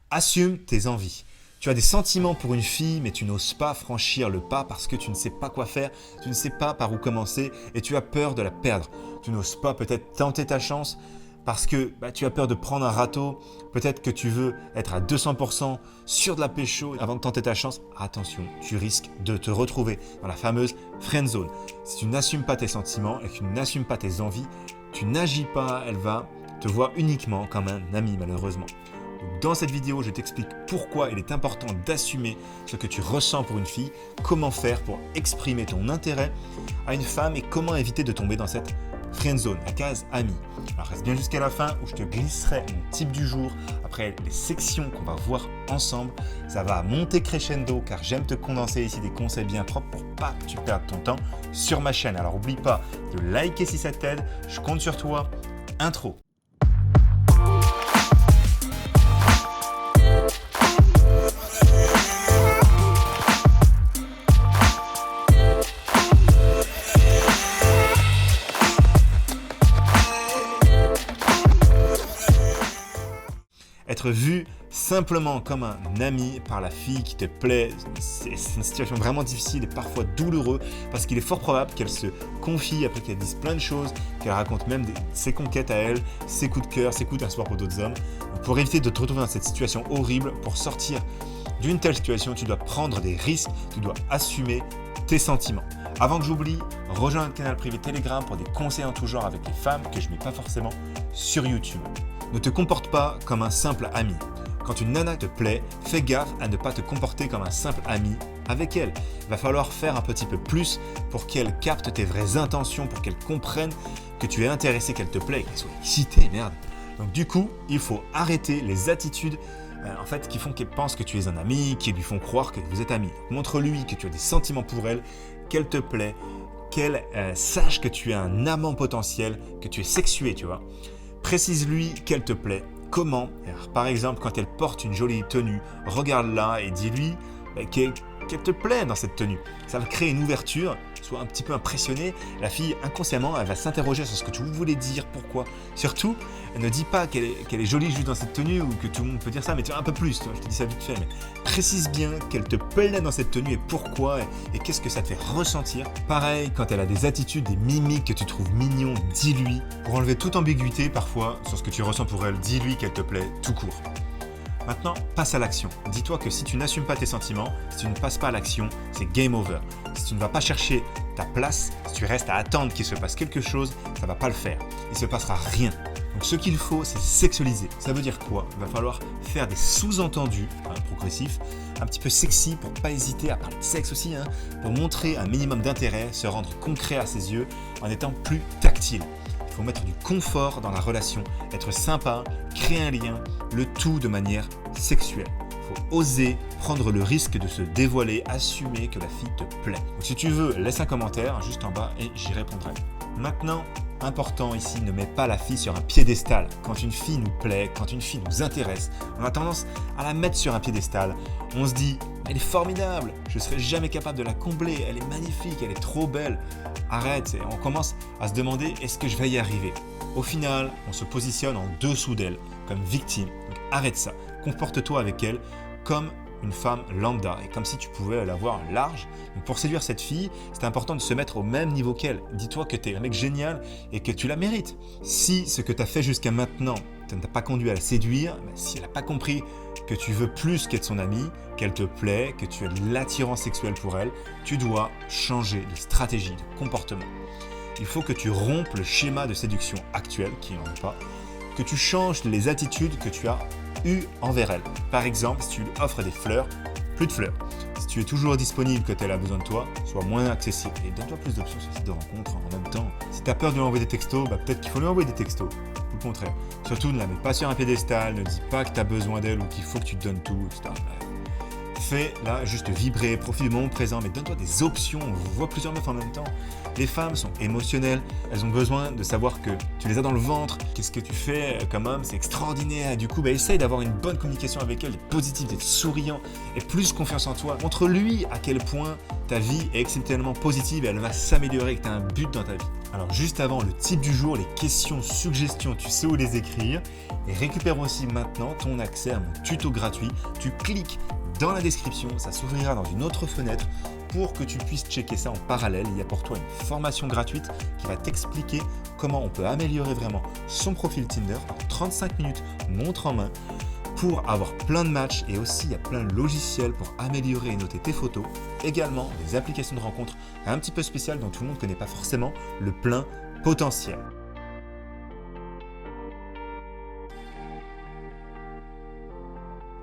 Assume tes envies. Tu as des sentiments pour une fille, mais tu n'oses pas franchir le pas parce que tu ne sais pas quoi faire, tu ne sais pas par où commencer et tu as peur de la perdre. Tu n'oses pas peut-être tenter ta chance parce que tu as peur de prendre un râteau. Peut-être que tu veux être à 200% sûr de la pécho avant de tenter ta chance. Attention, tu risques de te retrouver dans la fameuse friend zone. Si tu n'assumes pas tes sentiments et que tu n'assumes pas tes envies, tu n'agis pas, elle va te voir uniquement comme un ami malheureusement. Donc, dans cette vidéo, je t'explique pourquoi il est important d'assumer ce que tu ressens pour une fille, comment faire pour exprimer ton intérêt à une femme et comment éviter de tomber dans cette friend zone, la case ami. Alors reste bien jusqu'à la fin où je te glisserai mon type du jour après les sections qu'on va voir ensemble. Ça va monter crescendo car j'aime te condenser ici des conseils bien propres pour pas que tu perdes ton temps sur ma chaîne. Alors n'oublie pas de liker si ça t'aide, je compte sur toi. Intro. Être vu simplement comme un ami par la fille qui te plaît, c'est une situation vraiment difficile et parfois douloureuse parce qu'il est fort probable qu'elle se confie après qu'elle dise plein de choses, qu'elle raconte même ses conquêtes à elle, ses coups de cœur, ses coups d'espoir pour d'autres hommes. Donc pour éviter de te retrouver dans cette situation horrible, pour sortir d'une telle situation, tu dois prendre des risques, tu dois assumer tes sentiments. Avant que j'oublie, rejoins notre canal privé Telegram pour des conseils en tout genre avec les femmes que je ne mets pas forcément sur YouTube. Ne te comporte pas comme un simple ami. Quand une nana te plaît, fais gaffe à ne pas te comporter comme un simple ami avec elle. Il va falloir faire un petit peu plus pour qu'elle capte tes vraies intentions, pour qu'elle comprenne que tu es intéressé, qu'elle te plaît, qu'elle soit excitée, merde. Donc du coup, il faut arrêter les attitudes qui font qu'elle pense que tu es un ami, qui lui font croire que vous êtes amis. Montre-lui que tu as des sentiments pour elle, qu'elle te plaît, qu'elle sache que tu es un amant potentiel, que tu es sexué, tu vois. Précise-lui qu'elle te plaît. Comment ? Alors, par exemple, quand elle porte une jolie tenue, regarde-la et dis-lui qu'elle te plaît dans cette tenue. Ça va créer une ouverture, sois un petit peu impressionné. La fille, inconsciemment, elle va s'interroger sur ce que tu voulais dire, pourquoi. Surtout, ne dis pas qu'elle est jolie juste dans cette tenue ou que tout le monde peut dire ça, mais tu vois, un peu plus, tu vois, je te dis ça vite fait. Mais précise bien qu'elle te plaît dans cette tenue et pourquoi et qu'est-ce que ça te fait ressentir. Pareil, quand elle a des attitudes, des mimiques que tu trouves mignons, dis-lui. Pour enlever toute ambiguïté, parfois, sur ce que tu ressens pour elle, dis-lui qu'elle te plaît tout court. Maintenant, passe à l'action. Dis-toi que si tu n'assumes pas tes sentiments, si tu ne passes pas à l'action, c'est game over. Si tu ne vas pas chercher ta place, si tu restes à attendre qu'il se passe quelque chose, ça ne va pas le faire. Il ne se passera rien. Donc ce qu'il faut, c'est sexualiser. Ça veut dire quoi ? Il va falloir faire des sous-entendus progressifs, un petit peu sexy pour ne pas hésiter à parler de sexe aussi, pour montrer un minimum d'intérêt, se rendre concret à ses yeux en étant plus tactile. Il faut mettre du confort dans la relation, être sympa, créer un lien, le tout de manière sexuelle. Il faut oser prendre le risque de se dévoiler, assumer que la fille te plaît. Donc, si tu veux, laisse un commentaire juste en bas et j'y répondrai. Maintenant, important ici, ne mets pas la fille sur un piédestal. Quand une fille nous plaît, quand une fille nous intéresse, on a tendance à la mettre sur un piédestal. On se dit, elle est formidable, je ne serai jamais capable de la combler, elle est magnifique, elle est trop belle. Arrête, et on commence à se demander, est-ce que je vais y arriver ? Au final, on se positionne en dessous d'elle, comme victime. Donc arrête ça, comporte-toi avec elle comme une femme lambda et comme si tu pouvais la voir large. Donc pour séduire cette fille, c'est important de se mettre au même niveau qu'elle. Dis-toi que tu es un mec génial et que tu la mérites. Si ce que tu as fait jusqu'à maintenant ne t'a pas conduit à la séduire, si elle n'a pas compris que tu veux plus qu'être son amie, qu'elle te plaît, que tu as de l'attirance sexuelle pour elle, tu dois changer de stratégie, de comportement. Il faut que tu rompes le schéma de séduction actuel, qui n'en est pas, que tu changes les attitudes que tu as eues envers elle. Par exemple, si tu lui offres des fleurs, plus de fleurs. Si tu es toujours disponible quand elle a besoin de toi, sois moins accessible. Et donne-toi plus d'options sur le site de rencontre en même temps. Si tu as peur de lui envoyer des textos, peut-être qu'il faut lui envoyer des textos. Au contraire. Surtout, ne la mets pas sur un piédestal, ne dis pas que tu as besoin d'elle ou qu'il faut que tu te donnes tout, etc. Fais-la juste vibrer, profite du moment présent, mais donne-toi des options. On voit plusieurs meufs en même temps. Les femmes sont émotionnelles, elles ont besoin de savoir que tu les as dans le ventre. Qu'est-ce que tu fais comme homme, c'est extraordinaire. Et du coup, essaye d'avoir une bonne communication avec elle, d'être positif, d'être souriant et plus confiance en toi. Montre-lui à quel point ta vie est exceptionnellement positive et elle va s'améliorer et que tu as un but dans ta vie. Alors juste avant, le type du jour, les questions, suggestions, tu sais où les écrire. Et récupère aussi maintenant ton accès à mon tuto gratuit. Tu cliques dans la description, ça s'ouvrira dans une autre fenêtre pour que tu puisses checker ça en parallèle. Il y a pour toi une formation gratuite qui va t'expliquer comment on peut améliorer vraiment son profil Tinder en 35 minutes montre en main pour avoir plein de matchs, et aussi il y a plein de logiciels pour améliorer et noter tes photos. Également des applications de rencontres un petit peu spéciales dont tout le monde ne connaît pas forcément le plein potentiel.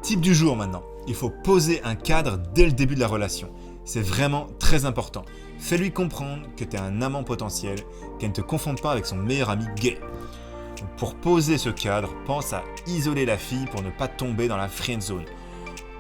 Type du jour maintenant, il faut poser un cadre dès le début de la relation. C'est vraiment très important. Fais-lui comprendre que tu es un amant potentiel, qu'elle ne te confonde pas avec son meilleur ami gay. Donc pour poser ce cadre, pense à isoler la fille pour ne pas tomber dans la friend zone.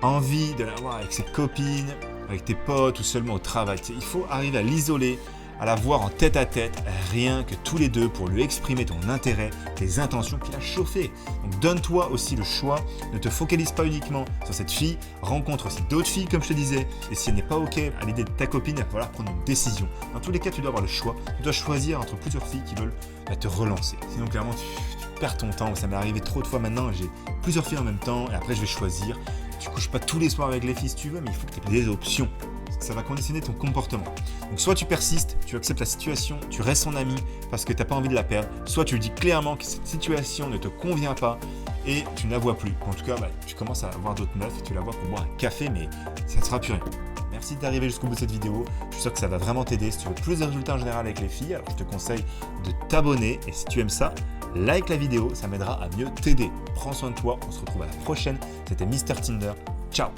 Envie de la voir avec ses copines, avec tes potes ou seulement au travail. Il faut arriver à l'isoler, à la voir en tête à tête, rien que tous les deux pour lui exprimer ton intérêt, tes intentions qui l'a chauffé. Donc donne-toi aussi le choix, ne te focalise pas uniquement sur cette fille, rencontre aussi d'autres filles comme je te disais, et si elle n'est pas ok à l'idée de ta copine, il va falloir prendre une décision. Dans tous les cas, tu dois avoir le choix, tu dois choisir entre plusieurs filles qui veulent te relancer. Sinon clairement, tu perds ton temps, ça m'est arrivé trop de fois maintenant, j'ai plusieurs filles en même temps, et après je vais choisir. Tu couches pas tous les soirs avec les filles si tu veux, mais il faut que tu aies des options. Ça va conditionner ton comportement. Donc soit tu persistes, tu acceptes la situation, tu restes son ami parce que tu n'as pas envie de la perdre, soit tu lui dis clairement que cette situation ne te convient pas et tu ne la vois plus. En tout cas, tu commences à voir d'autres meufs, tu la vois pour boire un café, mais ça ne sera plus rien. Merci d'arriver jusqu'au bout de cette vidéo. Je suis sûr que ça va vraiment t'aider. Si tu veux plus de résultats en général avec les filles, alors je te conseille de t'abonner. Et si tu aimes ça, like la vidéo, ça m'aidera à mieux t'aider. Prends soin de toi, on se retrouve à la prochaine. C'était Mr Tinder. Ciao!